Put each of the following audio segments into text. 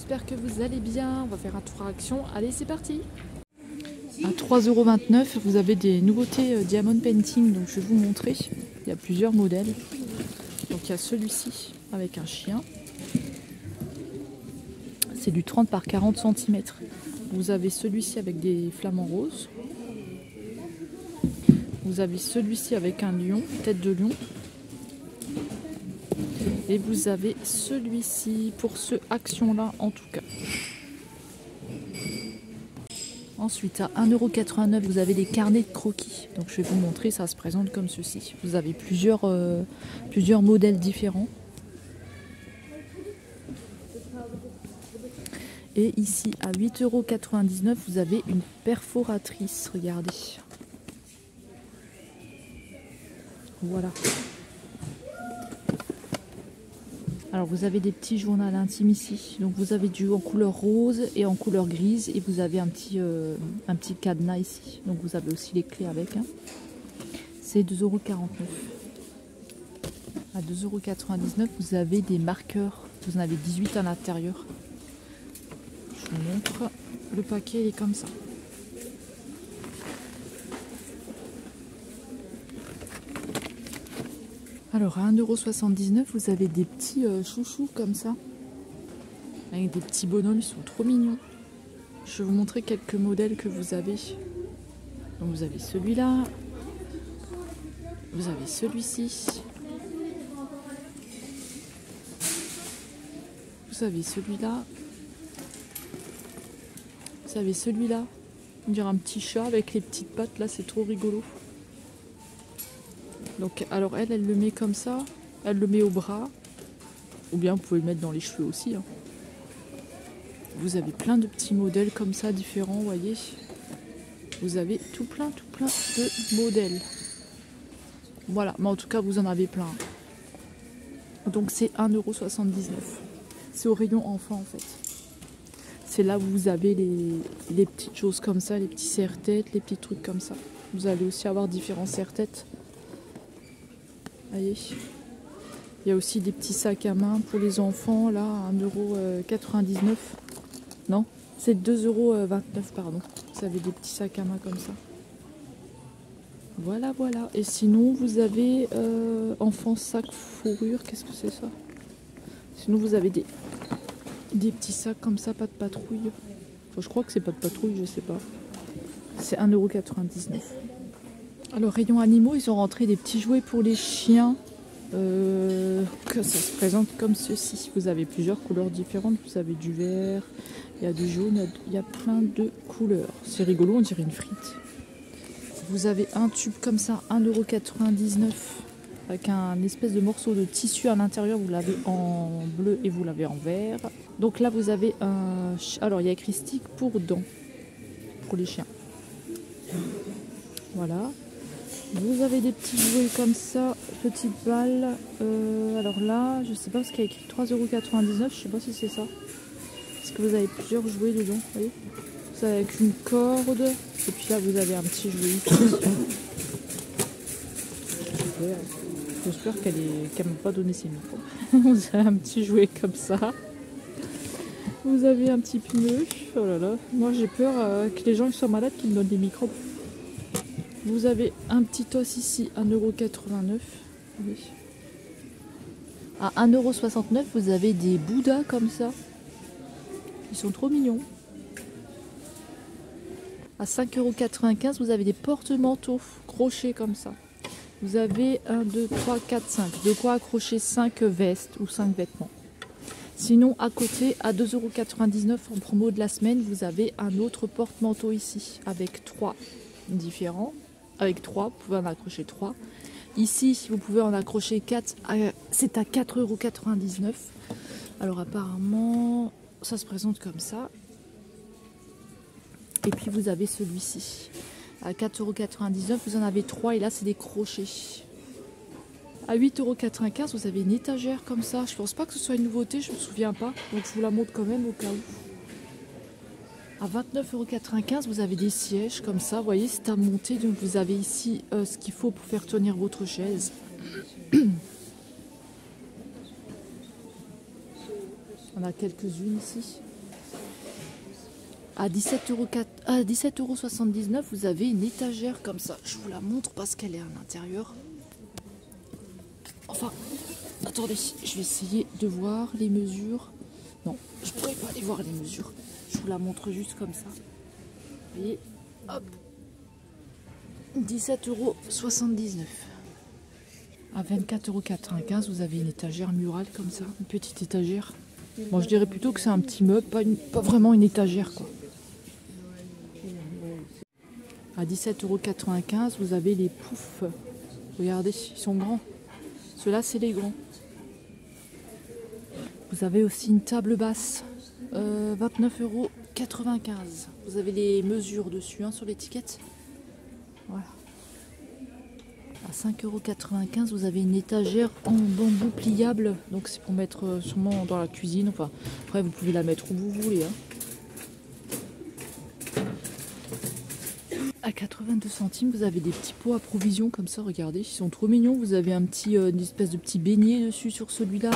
j'espère que vous allez bien. On va faire un tour à Action. Allez, c'est parti. À 3,29 €, vous avez des nouveautés Diamond Painting, donc je vais vous montrer. Il y a plusieurs modèles. Donc il y a celui-ci avec un chien. C'est du 30 par 40 cm. Vous avez celui-ci avec des flamants roses. Vous avez celui-ci avec un lion, tête de lion. Et vous avez celui-ci pour ce Action-là en tout cas. Ensuite, à 1,89 €, vous avez des carnets de croquis. Donc je vais vous montrer, ça se présente comme ceci. Vous avez plusieurs modèles différents. Et ici, à 8,99 €, vous avez une perforatrice. Regardez. Voilà. Alors vous avez des petits journaux intimes ici. Donc vous avez du en couleur rose et en couleur grise. Et vous avez un petit cadenas ici. Donc vous avez aussi les clés avec. Hein. C'est 2,49 €. À 2,99 €, vous avez des marqueurs. Vous en avez 18 à l'intérieur. Je vous montre. Le paquet il est comme ça. Alors à 1,79 €, vous avez des petits chouchous comme ça. Avec des petits bonhommes, ils sont trop mignons. Je vais vous montrer quelques modèles que vous avez. Donc vous avez celui-là. Vous avez celui-ci. Vous avez celui-là. Vous avez celui-là. On dirait un petit chat avec les petites pattes là, c'est trop rigolo. Donc alors elle le met comme ça, elle le met au bras, ou bien vous pouvez le mettre dans les cheveux aussi. Hein. Vous avez plein de petits modèles comme ça différents, vous voyez. Vous avez tout plein de modèles. Voilà, mais en tout cas vous en avez plein. Donc c'est 1,79 €. C'est au rayon enfant en fait. C'est là où vous avez les petites choses comme ça, les petits serre-têtes, les petits trucs comme ça. Vous allez aussi avoir différents serre-têtes. Voyez. Il y a aussi des petits sacs à main pour les enfants, là, à 1,99 €. Non, c'est 2,29 €, pardon. Vous avez des petits sacs à main comme ça. Voilà, voilà. Et sinon, vous avez enfant sac fourrure. Qu'est-ce que c'est ça? Sinon, vous avez des petits sacs comme ça, pas de patrouille. Enfin, je crois que c'est pas de patrouille, je sais pas. C'est 1,99 €. Alors, rayon animaux, ils ont rentré des petits jouets pour les chiens. Que ça se présente comme ceci. Vous avez plusieurs couleurs différentes. Vous avez du vert, il y a du jaune, il y a plein de couleurs. C'est rigolo, on dirait une frite. Vous avez un tube comme ça, 1,99 € avec un espèce de morceau de tissu à l'intérieur. Vous l'avez en bleu et vous l'avez en vert. Donc là, vous avez un... Alors, il y a écrit stick pour dents, pour les chiens. Voilà. Vous avez des petits jouets comme ça, petites balles. Alors là, je sais pas ce qu'il y a écrit 3,99 €, je sais pas si c'est ça. Parce que vous avez plusieurs jouets dedans, vous voyez. Vous avez avec une corde. Et puis là, vous avez un petit jouet ici. J'espère qu'elle m'a pas donné ses micros. Vous avez un petit jouet comme ça. Vous avez un petit pneu. Oh là là, moi j'ai peur que les gens ils soient malades qu'ils me donnent des microbes. Vous avez un petit os ici, 1,89 €. Oui. À 1,69 €, vous avez des Bouddhas comme ça. Ils sont trop mignons. À 5,95 €, vous avez des porte-manteaux crochets comme ça. Vous avez 1, 2, 3, 4, 5. De quoi accrocher 5 vestes ou 5 vêtements. Sinon, à côté, à 2,99 € en promo de la semaine, vous avez un autre porte-manteau ici avec 3 différents. Avec 3, vous pouvez en accrocher 3. Ici, vous pouvez en accrocher 4. C'est à 4,99 €. Alors apparemment, ça se présente comme ça. Et puis vous avez celui-ci. À 4,99 €, vous en avez 3. Et là, c'est des crochets. À 8,95 €, vous avez une étagère comme ça. Je pense pas que ce soit une nouveauté, je me souviens pas. Donc je vous la montre quand même au cas où. À 29,95 €, vous avez des sièges comme ça, vous voyez, c'est à monter. Donc vous avez ici ce qu'il faut pour faire tenir votre chaise. On a quelques-unes ici. À 17,79 €, vous avez une étagère comme ça. Je vous la montre parce qu'elle est à l'intérieur. Enfin, attendez, je vais essayer de voir les mesures. Non, je ne pourrais pas aller voir les mesures. Je vous la montre juste comme ça. Vous voyez, hop, 17,79 €. À 24,95 €, vous avez une étagère murale comme ça, une petite étagère. Bon, je dirais plutôt que c'est un petit meuble, pas vraiment une étagère, quoi. À 17,95 €, vous avez les poufs. Regardez, ils sont grands. Ceux-là, c'est les grands. Vous avez aussi une table basse, 29,95 €. Vous avez les mesures dessus, hein, sur l'étiquette. Voilà. À 5,95 €, vous avez une étagère en bambou pliable. Donc c'est pour mettre sûrement dans la cuisine. Enfin, après, vous pouvez la mettre où vous voulez, hein. À 82 centimes, vous avez des petits pots à provisions comme ça, regardez, ils sont trop mignons. Vous avez une espèce de petit beignet dessus sur celui-là.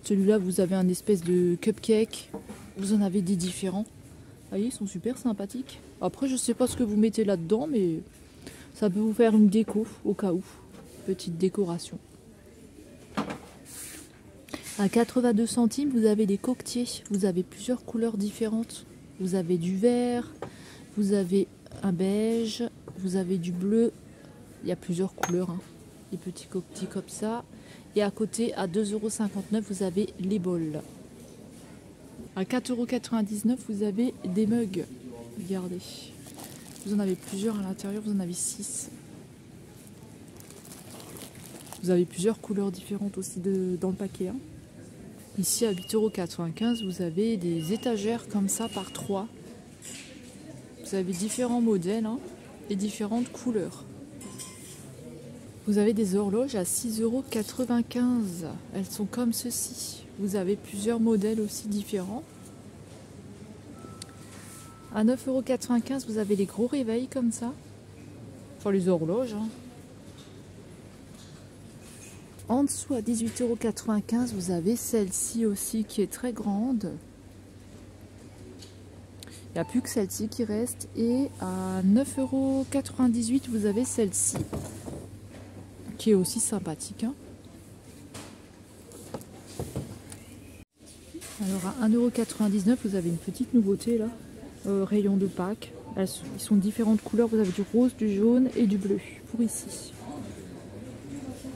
Celui-là, vous avez un espèce de cupcake. Vous en avez des différents. Vous voyez, ils sont super sympathiques. Après, je sais pas ce que vous mettez là-dedans, mais ça peut vous faire une déco au cas où. Petite décoration. À 82 centimes, vous avez des coquetiers. Vous avez plusieurs couleurs différentes. Vous avez du vert, vous avez un beige, vous avez du bleu. Il y a plusieurs couleurs, hein. Des petits coquetiers comme ça. Et à côté, à 2,59 €, vous avez les bols. À 4,99 €, vous avez des mugs. Regardez. Vous en avez plusieurs à l'intérieur, vous en avez 6. Vous avez plusieurs couleurs différentes aussi dans le paquet, hein. Ici, à 8,95 €, vous avez des étagères comme ça par 3. Vous avez différents modèles, hein, et différentes couleurs. Vous avez des horloges à 6,95 €. Elles sont comme ceci. Vous avez plusieurs modèles aussi différents. À 9,95 €, vous avez les gros réveils comme ça. Enfin, les horloges, hein. En dessous, à 18,95 €, vous avez celle-ci aussi qui est très grande. Il n'y a plus que celle-ci qui reste. Et à 9,98 €, vous avez celle-ci qui est aussi sympathique, hein. Alors à 1,99 €, vous avez une petite nouveauté là. Rayon de Pâques. Ils sont de différentes couleurs. Vous avez du rose, du jaune et du bleu pour ici.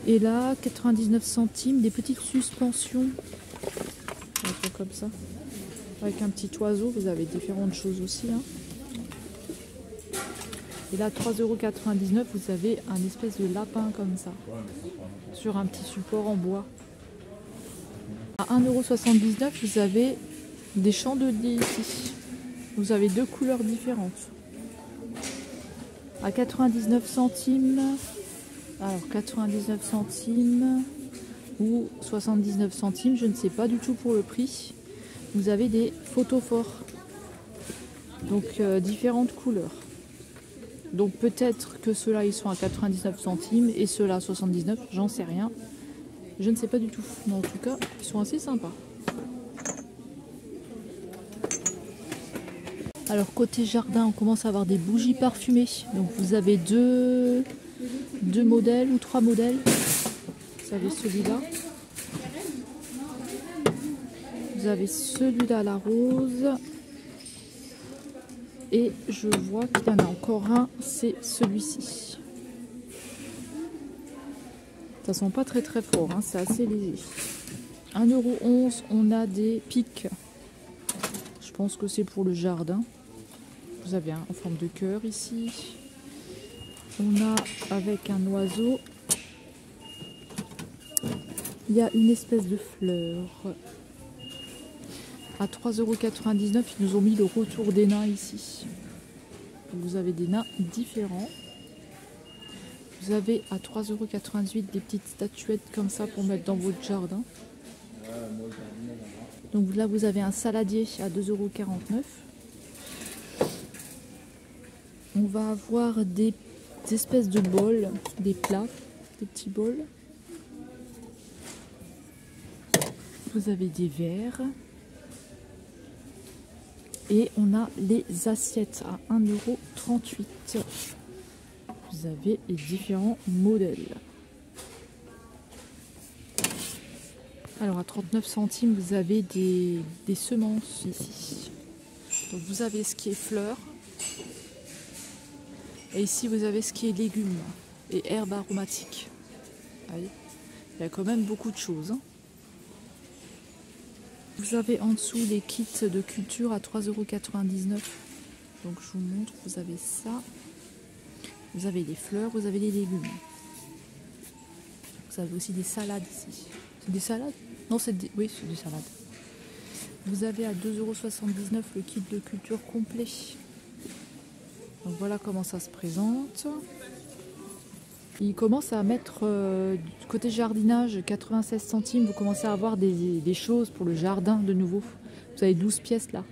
Et là, 99 centimes, des petites suspensions. Un peu comme ça. Avec un petit oiseau, vous avez différentes choses aussi, hein. Et là, 3,99 €, vous avez un espèce de lapin comme ça. Sur un petit support en bois. À 1,79 €, vous avez des chandeliers ici. Vous avez deux couleurs différentes. À 99 centimes, alors 99 centimes ou 79 centimes, je ne sais pas du tout pour le prix. Vous avez des photophores, donc différentes couleurs. Donc peut-être que ceux-là ils sont à 99 centimes et ceux-là à 79, j'en sais rien. Je ne sais pas du tout, mais en tout cas, ils sont assez sympas. Alors côté jardin, on commence à avoir des bougies parfumées. Donc vous avez deux modèles ou 3 modèles. Vous avez celui-là. Vous avez celui-là à la rose. Et je vois qu'il y en a encore un, c'est celui-ci. Ça sent pas très très fort, hein, c'est assez léger. 1,11 €, on a des pics. Je pense que c'est pour le jardin. Vous avez un en forme de cœur ici. On a avec un oiseau. Il y a une espèce de fleur. À 3,99 €, ils nous ont mis le retour des nains ici. Vous avez des nains différents. Vous avez à 3,98 € des petites statuettes comme ça pour mettre dans votre jardin. Donc là, vous avez un saladier à 2,49 €. On va avoir des espèces de bols, des plats, des petits bols. Vous avez des verres. Et on a les assiettes à 1,38 €. Vous avez les différents modèles. Alors à 39 centimes, vous avez des semences ici. Donc vous avez ce qui est fleurs. Et ici vous avez ce qui est légumes et herbes aromatiques. Voyez, il y a quand même beaucoup de choses. Vous avez en dessous les kits de culture à 3,99 €. Donc je vous montre, vous avez ça. Vous avez les fleurs, vous avez les légumes. Vous avez aussi des salades ici. C'est des salades? Non, oui, c'est des salades. Vous avez à 2,79 € le kit de culture complet. Donc voilà comment ça se présente. Il commence à mettre du côté jardinage 96 centimes. Vous commencez à avoir des choses pour le jardin de nouveau. Vous avez 12 pièces là.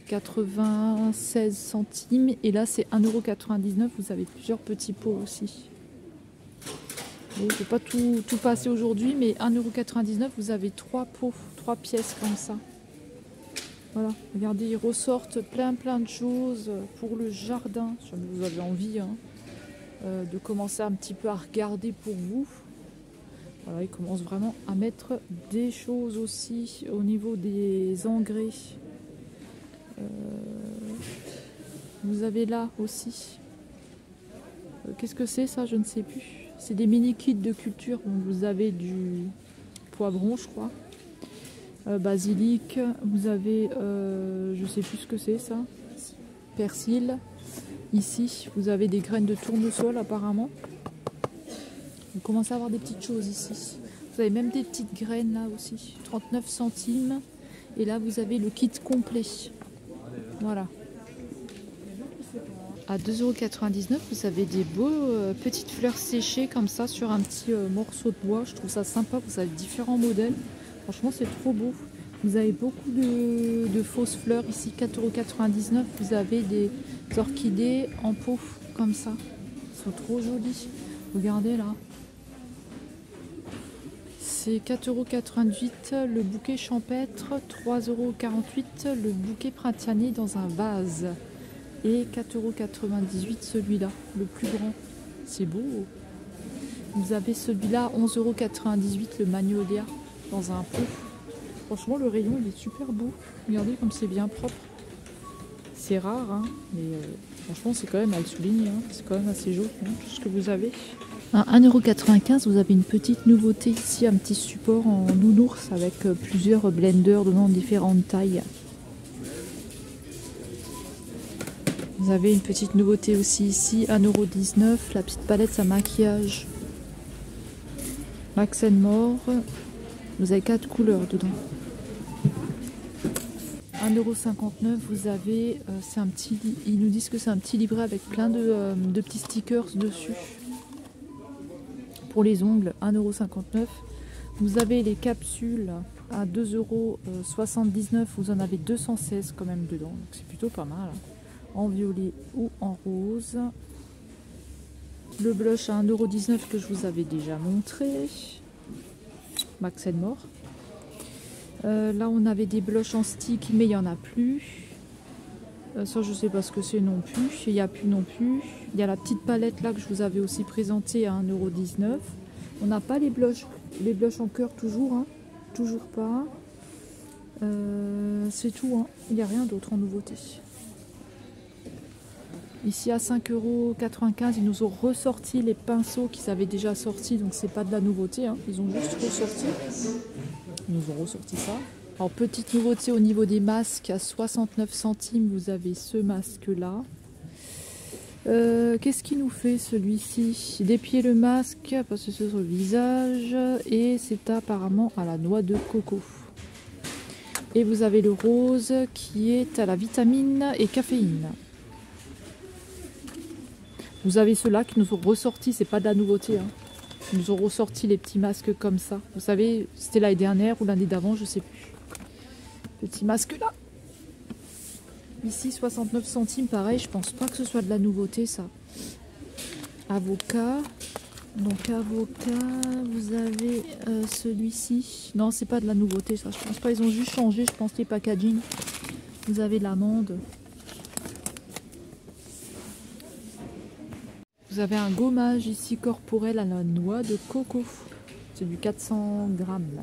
96 centimes. Et là c'est 1,99 €. Vous avez plusieurs petits pots aussi. Bon, je ne vais pas tout passer aujourd'hui, mais 1,99 €, vous avez 3 pots, 3 pièces comme ça. Voilà, regardez, ils ressortent plein de choses pour le jardin. Si vous avez envie de commencer un petit peu à regarder pour vous. Voilà, ils commencent vraiment à mettre des choses aussi au niveau des engrais. Vous avez là aussi. Qu'est-ce que c'est ça? Je ne sais plus. C'est des mini kits de culture. Donc vous avez du poivron, je crois. Basilic, vous avez, je sais plus ce que c'est ça, persil. Ici, vous avez des graines de tournesol apparemment. Vous commencez à avoir des petites choses ici. Vous avez même des petites graines là aussi, 39 centimes. Et là, vous avez le kit complet. Voilà. À 2,99 €, vous avez des beaux petites fleurs séchées comme ça sur un petit morceau de bois. Je trouve ça sympa, vous avez différents modèles. Franchement, c'est trop beau. Vous avez beaucoup de fausses fleurs ici, 4,99 €. Vous avez des orchidées en pot comme ça. Elles sont trop jolies. Regardez là. C'est 4,88 € le bouquet champêtre, 3,48 € le bouquet printanier dans un vase. Et 4,98 € celui-là, le plus grand. C'est beau. Vous avez celui-là, 11,98 € le magnolia dans un pot. Franchement, le rayon il est super beau. Regardez comme c'est bien propre. C'est rare, hein, mais franchement, c'est quand même à le souligner. Hein. C'est quand même assez joli, hein, tout ce que vous avez. À 1,95 €, vous avez une petite nouveauté ici, un petit support en nounours avec plusieurs blenders donnant différentes tailles. Vous avez une petite nouveauté aussi ici, 1,19 €, la petite palette à maquillage. Max & More. Vous avez 4 couleurs dedans. 1,59 €, vous avez, c'est un petit, ils nous disent que c'est un petit livret avec plein de petits stickers dessus. Pour les ongles, 1,59 €. Vous avez les capsules à 2,79 €. Vous en avez 216 quand même dedans, donc c'est plutôt pas mal. En violet ou en rose. Le blush à 1,19 € que je vous avais déjà montré. Max & More. Là on avait des blushs en stick mais il n'y en a plus. Ça je sais pas ce que c'est non plus. Il n'y a plus non plus. Il y a la petite palette là que je vous avais aussi présentée à 1,19 €. On n'a pas les blushs en cœur toujours. Hein. Toujours pas. C'est tout. Hein. Il n'y a rien d'autre en nouveauté. Ici à 5,95 €, ils nous ont ressorti les pinceaux qu'ils avaient déjà sortis, donc c'est pas de la nouveauté, hein. Ils ont juste ressorti. Ils nous ont ressorti ça. Alors petite nouveauté au niveau des masques, à 69 centimes, vous avez ce masque-là. Qu'est-ce qu'il nous fait celui-ci? Déplier le masque, passer sur le visage, et c'est apparemment à la noix de coco. Et vous avez le rose qui est à la vitamine et caféine. Vous avez ceux-là qui nous ont ressorti, c'est pas de la nouveauté. Hein. Ils nous ont ressorti les petits masques comme ça. Vous savez, c'était l'année dernière ou l'année d'avant, je sais plus. Petit masque là. Ici, 69 centimes, pareil, je pense pas que ce soit de la nouveauté ça. Avocat. Donc avocat, vous avez celui-ci. Non, c'est pas de la nouveauté ça, je pense pas. Ils ont juste changé, je pense, les packaging. Vous avez l'amande. Vous avez un gommage ici corporel à la noix de coco. C'est du 400 grammes.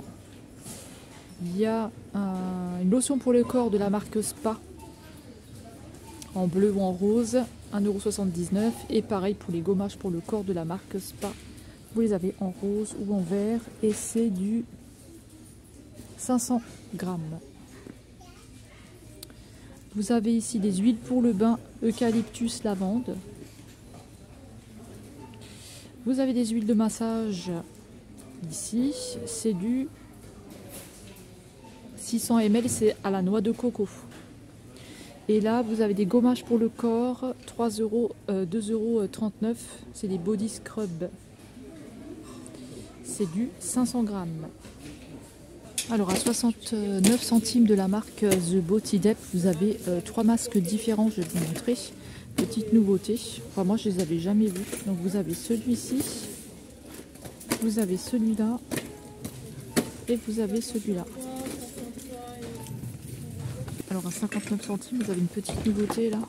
Il y a une lotion pour le corps de la marque Spa. En bleu ou en rose. 1,79 €. Et pareil pour les gommages pour le corps de la marque Spa. Vous les avez en rose ou en vert. Et c'est du 500 grammes. Vous avez ici des huiles pour le bain, eucalyptus, lavande. Vous avez des huiles de massage ici, c'est du 600 ml, c'est à la noix de coco. Et là, vous avez des gommages pour le corps, 2,39 €, c'est des body scrub. C'est du 500 grammes. Alors à 69 centimes de la marque The Body Depth, vous avez 3 masques différents, je vais vous montrer. Petite nouveauté, enfin moi je les avais jamais vus. Donc vous avez celui-ci, vous avez celui-là et vous avez celui-là. Alors à 59 centimes, vous avez une petite nouveauté là.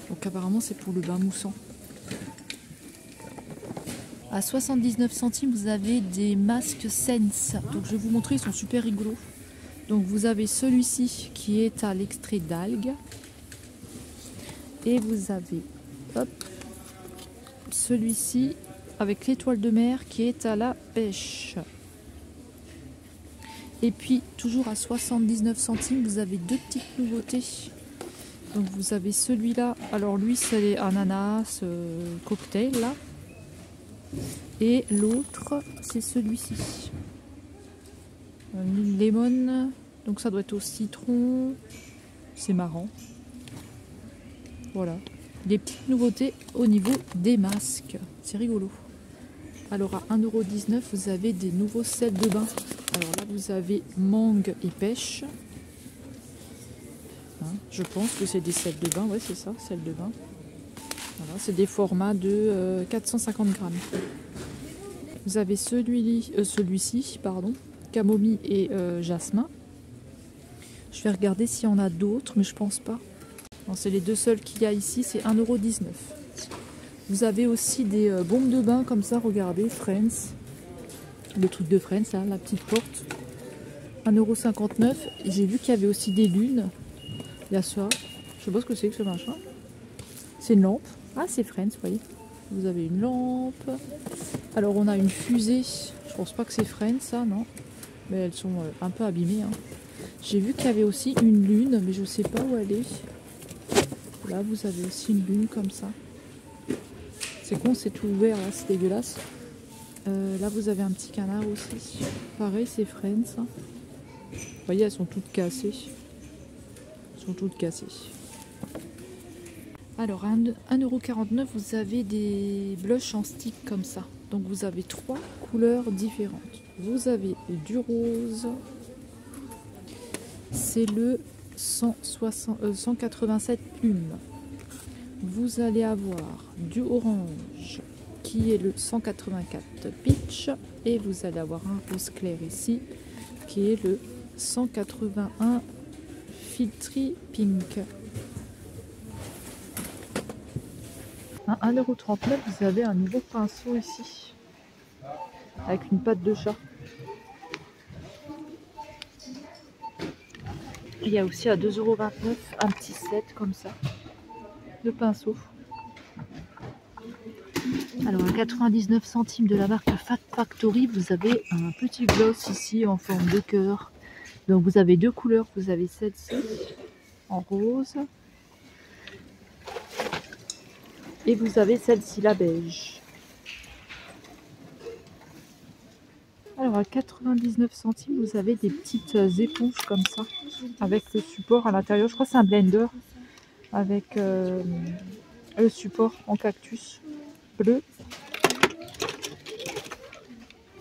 Donc apparemment c'est pour le bain moussant. À 79 centimes, vous avez des masques Sense. Donc je vais vous montrer, ils sont super rigolos. Donc vous avez celui-ci qui est à l'extrait d'algues. Et vous avez celui-ci avec l'étoile de mer qui est à la pêche. Et puis toujours à 79 centimes, vous avez deux petites nouveautés. Donc vous avez celui-là, alors lui c'est ananas cocktail là. Et l'autre c'est celui-ci. Lemon, donc ça doit être au citron. C'est marrant. Voilà, des petites nouveautés au niveau des masques, c'est rigolo. Alors à 1,19 €, vous avez des nouveaux sels de bain. Alors là, vous avez mangue et pêche. Hein, je pense que c'est des sels de bain, ouais c'est ça, sels de bain. Voilà, c'est des formats de 450 grammes. Vous avez celui-ci, pardon, camomille et jasmin. Je vais regarder s'il y en a d'autres, mais je pense pas. C'est les deux seuls qu'il y a ici, c'est 1,19 €. Vous avez aussi des bombes de bain comme ça, regardez, Friends. Le truc de Friends, là, la petite porte. 1,59 €. J'ai vu qu'il y avait aussi des lunes. Il y a ça. Je sais pas ce que c'est que ce machin. C'est une lampe. Ah, c'est Friends, vous voyez. Vous avez une lampe. Alors, on a une fusée. Je pense pas que c'est Friends, ça, non. Mais elles sont un peu abîmées. Hein. J'ai vu qu'il y avait aussi une lune, mais je sais pas où elle est. Là, vous avez aussi une lune comme ça. C'est con, c'est tout ouvert, là, c'est dégueulasse. Là, vous avez un petit canard aussi. Pareil, c'est Friends. Vous voyez, elles sont toutes cassées. Elles sont toutes cassées. Alors, à 1,49 €, vous avez des blushs en stick comme ça. Donc, vous avez 3 couleurs différentes. Vous avez du rose. C'est le 187 plumes. Vous allez avoir du orange qui est le 184 peach et vous allez avoir un rose clair ici qui est le 181 filtry pink. À 1,39 €, vous avez un nouveau pinceau ici avec une patte de chat. Il y a aussi à 2,29 € un petit set comme ça de pinceau. Alors à 99 centimes de la marque Fat Factory, vous avez un petit gloss ici en forme de cœur. Donc vous avez deux couleurs, vous avez celle-ci en rose et vous avez celle-ci la beige. Alors à 99 centimes, vous avez des petites éponges comme ça avec le support à l'intérieur. Je crois que c'est un blender avec le support en cactus bleu,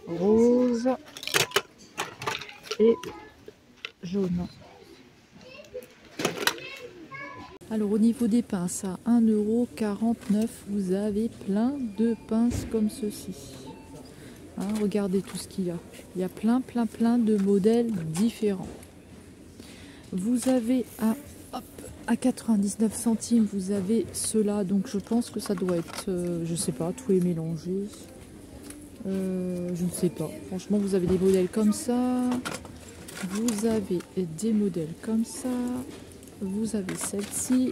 rose et jaune. Alors au niveau des pinces, à 1,49 €, vous avez plein de pinces comme ceci. Hein, regardez tout ce qu'il y a. Il y a plein de modèles différents. Vous avez à 99 centimes, vous avez ceux-là. Donc je pense que ça doit être, je sais pas, tout est mélangé. Je ne sais pas. Franchement, vous avez des modèles comme ça. Vous avez des modèles comme ça. Vous avez celle-ci.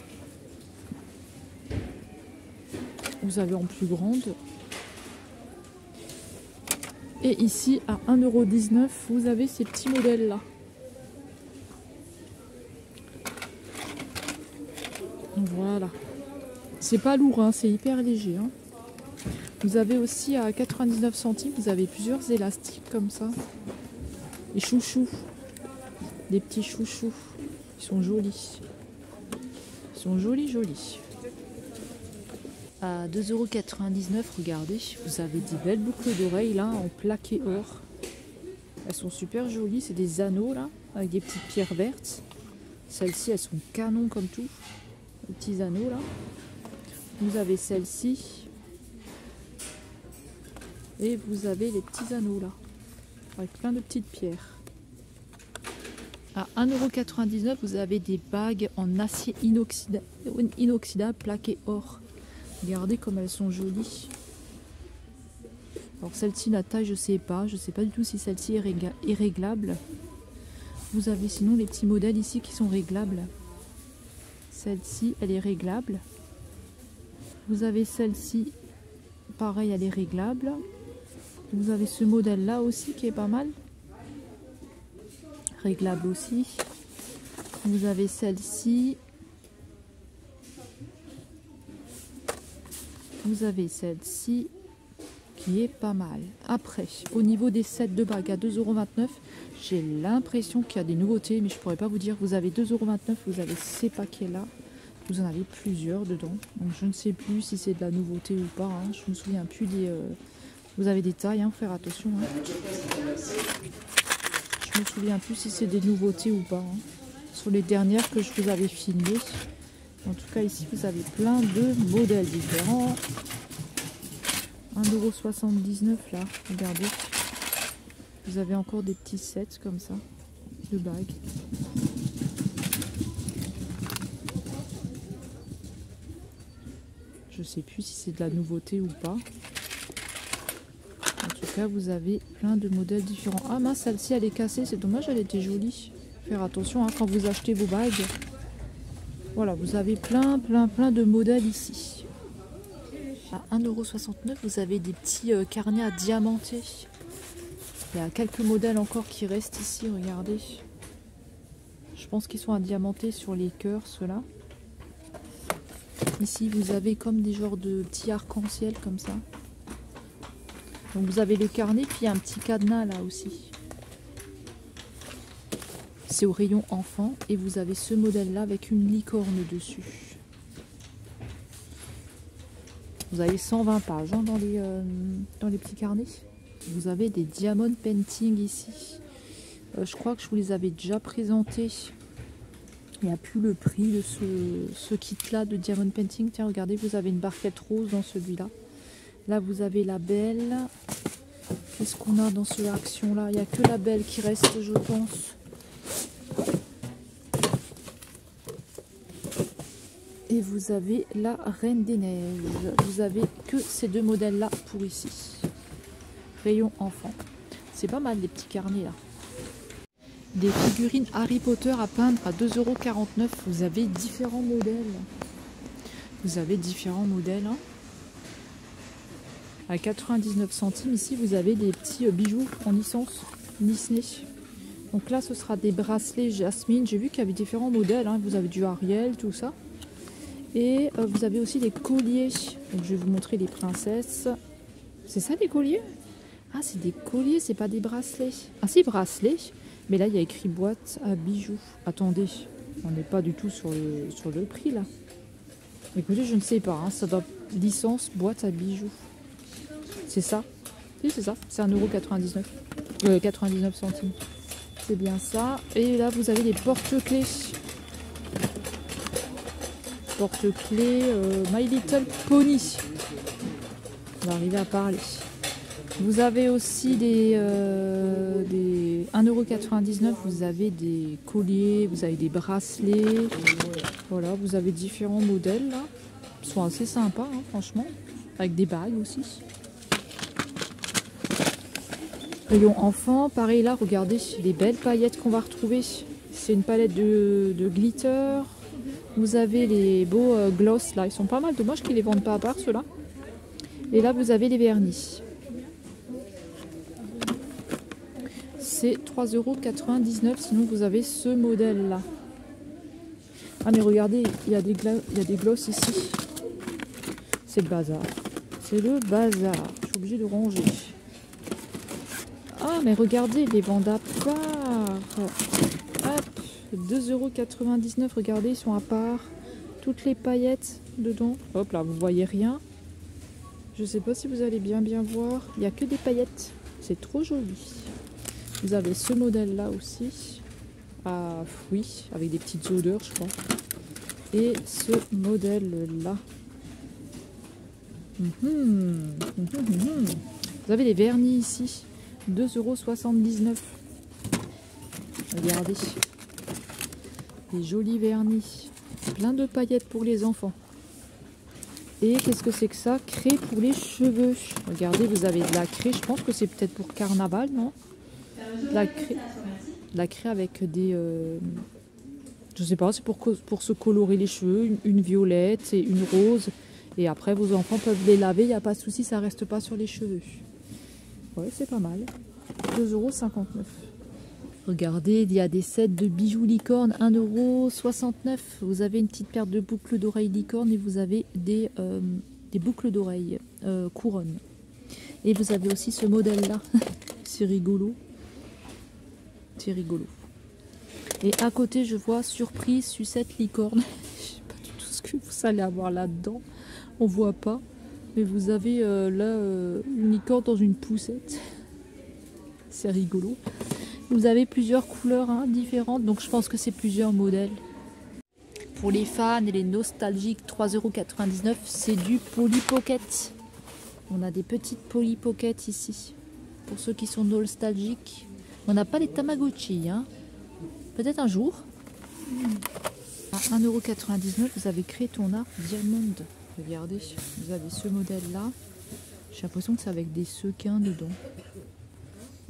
Vous avez en plus grande. Et ici, à 1,19 €, vous avez ces petits modèles-là. Voilà. C'est pas lourd, hein, c'est hyper léger. Hein. Vous avez aussi à 99 centimes, vous avez plusieurs élastiques comme ça. Les chouchous. Des petits chouchous. Ils sont jolis. Ils sont jolis, jolis. À 2,99 €, regardez, vous avez des belles boucles d'oreilles là en plaqué or. Elles sont super jolies, c'est des anneaux là, avec des petites pierres vertes. Celles-ci, elles sont canon comme tout. Les petits anneaux là. Vous avez celle-ci. Et vous avez les petits anneaux là, avec plein de petites pierres. À 1,99 €, vous avez des bagues en acier inoxydable plaqué or. Regardez comme elles sont jolies. Alors celle-ci, la taille, je sais pas du tout si celle-ci est réglable. Vous avez sinon les petits modèles ici qui sont réglables. Celle-ci, elle est réglable. Vous avez celle-ci, pareil, elle est réglable. Vous avez ce modèle-là aussi qui est pas mal. Réglable aussi. Vous avez celle-ci. Vous avez celle-ci qui est pas mal. Après, au niveau des sets de bagues à 2,29 €, j'ai l'impression qu'il y a des nouveautés, mais je pourrais pas vous dire. Vous avez 2,29 €, vous avez ces paquets-là. Vous en avez plusieurs dedans. Donc je ne sais plus si c'est de la nouveauté ou pas. Hein. Je me souviens plus des... Vous avez des tailles, hein, faut faire attention. Hein. Je me souviens plus si c'est des nouveautés ou pas. Hein. Sur les dernières que je vous avais filmées. En tout cas, ici, vous avez plein de modèles différents. 1,79 € là, regardez. Vous avez encore des petits sets comme ça, de bagues. Je sais plus si c'est de la nouveauté ou pas. En tout cas, vous avez plein de modèles différents. Ah mince, celle-ci, elle est cassée. C'est dommage, elle était jolie. Faire attention hein, quand vous achetez vos bagues. Voilà, vous avez plein de modèles ici. À 1,69 €, vous avez des petits carnets à diamanter. Il y a quelques modèles encore qui restent ici, regardez. Je pense qu'ils sont à diamanter sur les cœurs, ceux-là. Ici, vous avez comme des genres de petits arcs-en-ciel comme ça. Donc vous avez le carnet, puis il y a un petit cadenas là aussi. C'est au rayon enfant et vous avez ce modèle là avec une licorne dessus. Vous avez 120 pages hein, dans les petits carnets. Vous avez des diamond painting ici. Je crois que je vous les avais déjà présentés. Il n'y a plus le prix de ce kit là de diamond painting. Tiens, regardez, vous avez une barquette rose dans celui-là. Là, vous avez la belle. Qu'est-ce qu'on a dans ce action là? Il n'y a que la belle qui reste, je pense. Et vous avez la Reine des Neiges. Vous avez que ces deux modèles là pour ici. Rayon enfant. C'est pas mal les petits carnets là. Des figurines Harry Potter à peindre à 2,49 €. Vous avez différents modèles. Vous avez différents modèles. Hein. À 99 centimes, ici, vous avez des petits bijoux en licence Disney. Donc là, ce sera des bracelets Jasmine. J'ai vu qu'il y avait différents modèles. Hein. Vous avez du Ariel, tout ça. Et vous avez aussi des colliers. Donc, je vais vous montrer les princesses. C'est ça, les colliers? Ah, c'est des colliers, c'est pas des bracelets. Ah, c'est bracelets. Mais là, il y a écrit boîte à bijoux. Attendez, on n'est pas du tout sur le prix, là. Écoutez, je ne sais pas. Hein, ça doit licence boîte à bijoux. C'est ça? Oui, c'est ça. C'est 1,99 €. 99 centimes. C'est bien ça. Et là, vous avez des porte-clés. Porte-clés My Little Pony. On va arriver à parler. Vous avez aussi des 1,99 €, vous avez des colliers, vous avez des bracelets. Voilà, vous avez différents modèles là. Ils sont assez sympas, hein, franchement. Avec des bagues aussi. Rayon enfant, pareil là, regardez les belles paillettes qu'on va retrouver. C'est une palette de glitter. Vous avez les beaux gloss là, ils sont pas mal. Dommage qu'ils les vendent pas à part ceux-là. Et là, vous avez les vernis. C'est 3,99 €, sinon vous avez ce modèle là. Ah mais regardez, il y a des gloss ici. C'est le bazar. C'est le bazar. Je suis obligée de ranger. Ah mais regardez, les vendent à part. Hop, 2,99 €. Regardez, ils sont à part. Toutes les paillettes dedans. Hop là, vous voyez rien. Je sais pas si vous allez bien voir. Il n'y a que des paillettes. C'est trop joli. Vous avez ce modèle là aussi. Ah oui, avec des petites odeurs je crois. Et ce modèle là. Vous avez les vernis ici. 2,79 €. Regardez. Des jolis vernis. Plein de paillettes pour les enfants. Et qu'est-ce que c'est que ça? Craie pour les cheveux. Regardez, vous avez de la craie. Je pense que c'est peut-être pour carnaval, non? De la craie avec des... je sais pas, c'est pour se colorer les cheveux. Une violette et une rose. Et après, vos enfants peuvent les laver. Il n'y a pas de souci, ça reste pas sur les cheveux. Ouais, c'est pas mal. 2,59 €. Regardez, il y a des sets de bijoux licorne, 1,69 €. Vous avez une petite paire de boucles d'oreilles licorne et vous avez des boucles d'oreilles couronne. Et vous avez aussi ce modèle-là. C'est rigolo. C'est rigolo. Et à côté, je vois surprise, sucette, licorne. Je sais pas du tout ce que vous allez avoir là-dedans. On voit pas. Mais vous avez là une licorne dans une poussette. C'est rigolo. Vous avez plusieurs couleurs différentes, donc je pense que c'est plusieurs modèles. Pour les fans et les nostalgiques, 3,99 €, c'est du Polly Pocket. On a des petites Polly Pocket ici. Pour ceux qui sont nostalgiques. On n'a pas les Tamagotchi, hein. Peut-être un jour. À 1,99 €, vous avez Crétona Diamond. Regardez, vous avez ce modèle-là. J'ai l'impression que c'est avec des sequins dedans.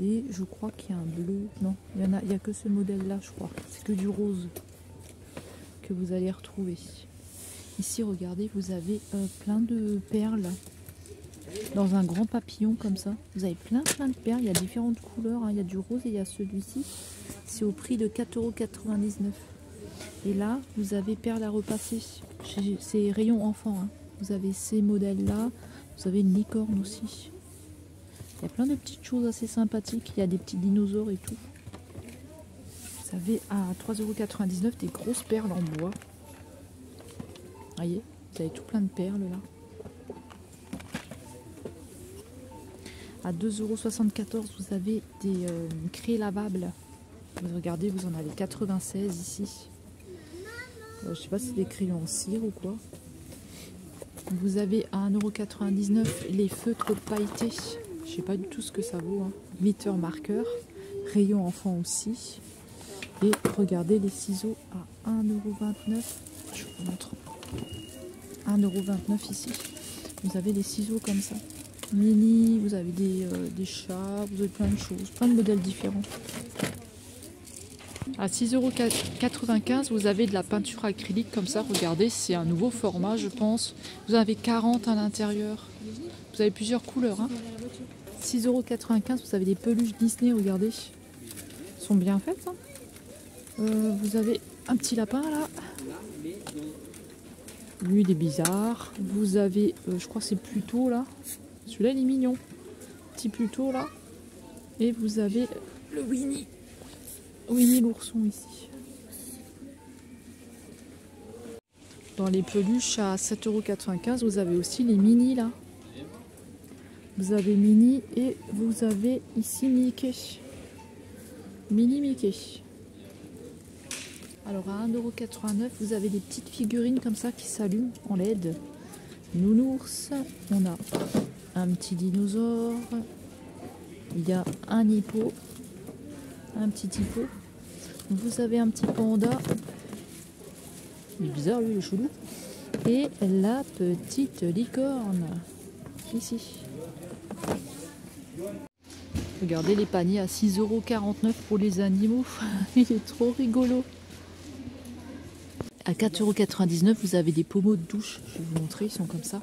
Et je crois qu'il y a un bleu. Non, il n'y a que ce modèle-là, je crois. C'est que du rose que vous allez retrouver. Ici, regardez, vous avez plein de perles. Dans un grand papillon comme ça. Vous avez plein de perles. Il y a différentes couleurs. Il y a du rose et il y a celui-ci. C'est au prix de 4,99 €. Et là, vous avez perles à repasser. C'est rayon enfant. Vous avez ces modèles-là. Vous avez une licorne aussi. Il y a plein de petites choses assez sympathiques. Il y a des petits dinosaures et tout. Vous avez à 3,99 € des grosses perles en bois. Voyez, vous avez tout plein de perles là. À 2,74 €, vous avez des craies lavables. Vous regardez, vous en avez 96 ici. Je sais pas si c'est des crayons en cire ou quoi. Vous avez à 1,99 € les feutres pailletés. Je sais pas du tout ce que ça vaut. Glitter marqueur. Rayon enfant aussi. Et regardez les ciseaux à 1,29 €. Je vous montre. 1,29 € ici. Vous avez des ciseaux comme ça. Mini, vous avez des chats, vous avez plein de choses, plein de modèles différents. À 6,95 €, vous avez de la peinture acrylique comme ça. Regardez, c'est un nouveau format, je pense. Vous en avez 40 à l'intérieur. Vous avez plusieurs couleurs. 6,95 €, vous avez des peluches Disney, regardez. Elles sont bien faites. Vous avez un petit lapin là. Lui, il est bizarre. Vous avez, je crois que c'est Pluto là. Celui-là, il est mignon. Petit Pluto là. Et vous avez le Winnie. Winnie l'ourson ici. Dans les peluches à 7,95 €, vous avez aussi les mini là. Vous avez Mini et vous avez ici Mickey. Mini Mickey. Alors à 1,89 €, vous avez des petites figurines comme ça qui s'allument en LED. Nounours. On a un petit dinosaure. Il y a un hippo, un petit hippo. Vous avez un petit panda. Il est bizarre lui, le chelou. Et la petite licorne. Ici. Regardez les paniers à 6,49 € pour les animaux. Il est trop rigolo. À 4,99 € vous avez des pommeaux de douche. Je vais vous montrer, ils sont comme ça.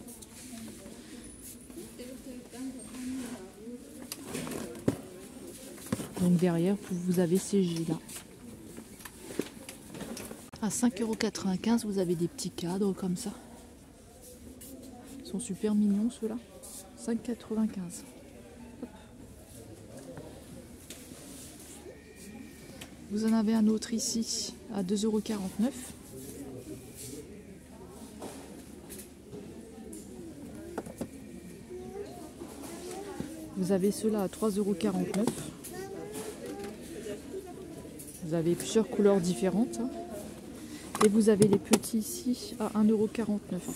Donc derrière, vous avez ces jets là. À 5,95 €, vous avez des petits cadres comme ça. Ils sont super mignons ceux-là. 5,95 €. Vous en avez un autre ici à 2,49 €. Vous avez ceux-là à 3,49 €. Vous avez plusieurs couleurs différentes. Et vous avez les petits ici à 1,49 €.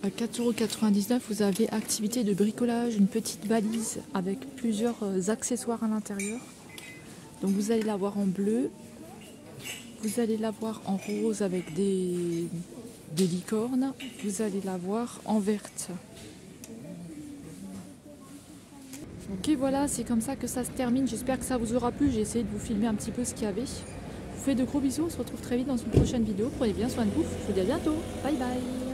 À 4,99 €, vous avez activité de bricolage, une petite valise avec plusieurs accessoires à l'intérieur. Donc vous allez l'avoir en bleu, vous allez l'avoir en rose avec des licornes, vous allez l'avoir en verte. Ok, voilà, c'est comme ça que ça se termine. J'espère que ça vous aura plu. J'ai essayé de vous filmer un petit peu ce qu'il y avait. Je vous fais de gros bisous. On se retrouve très vite dans une prochaine vidéo. Prenez bien soin de vous. Je vous dis à bientôt. Bye bye.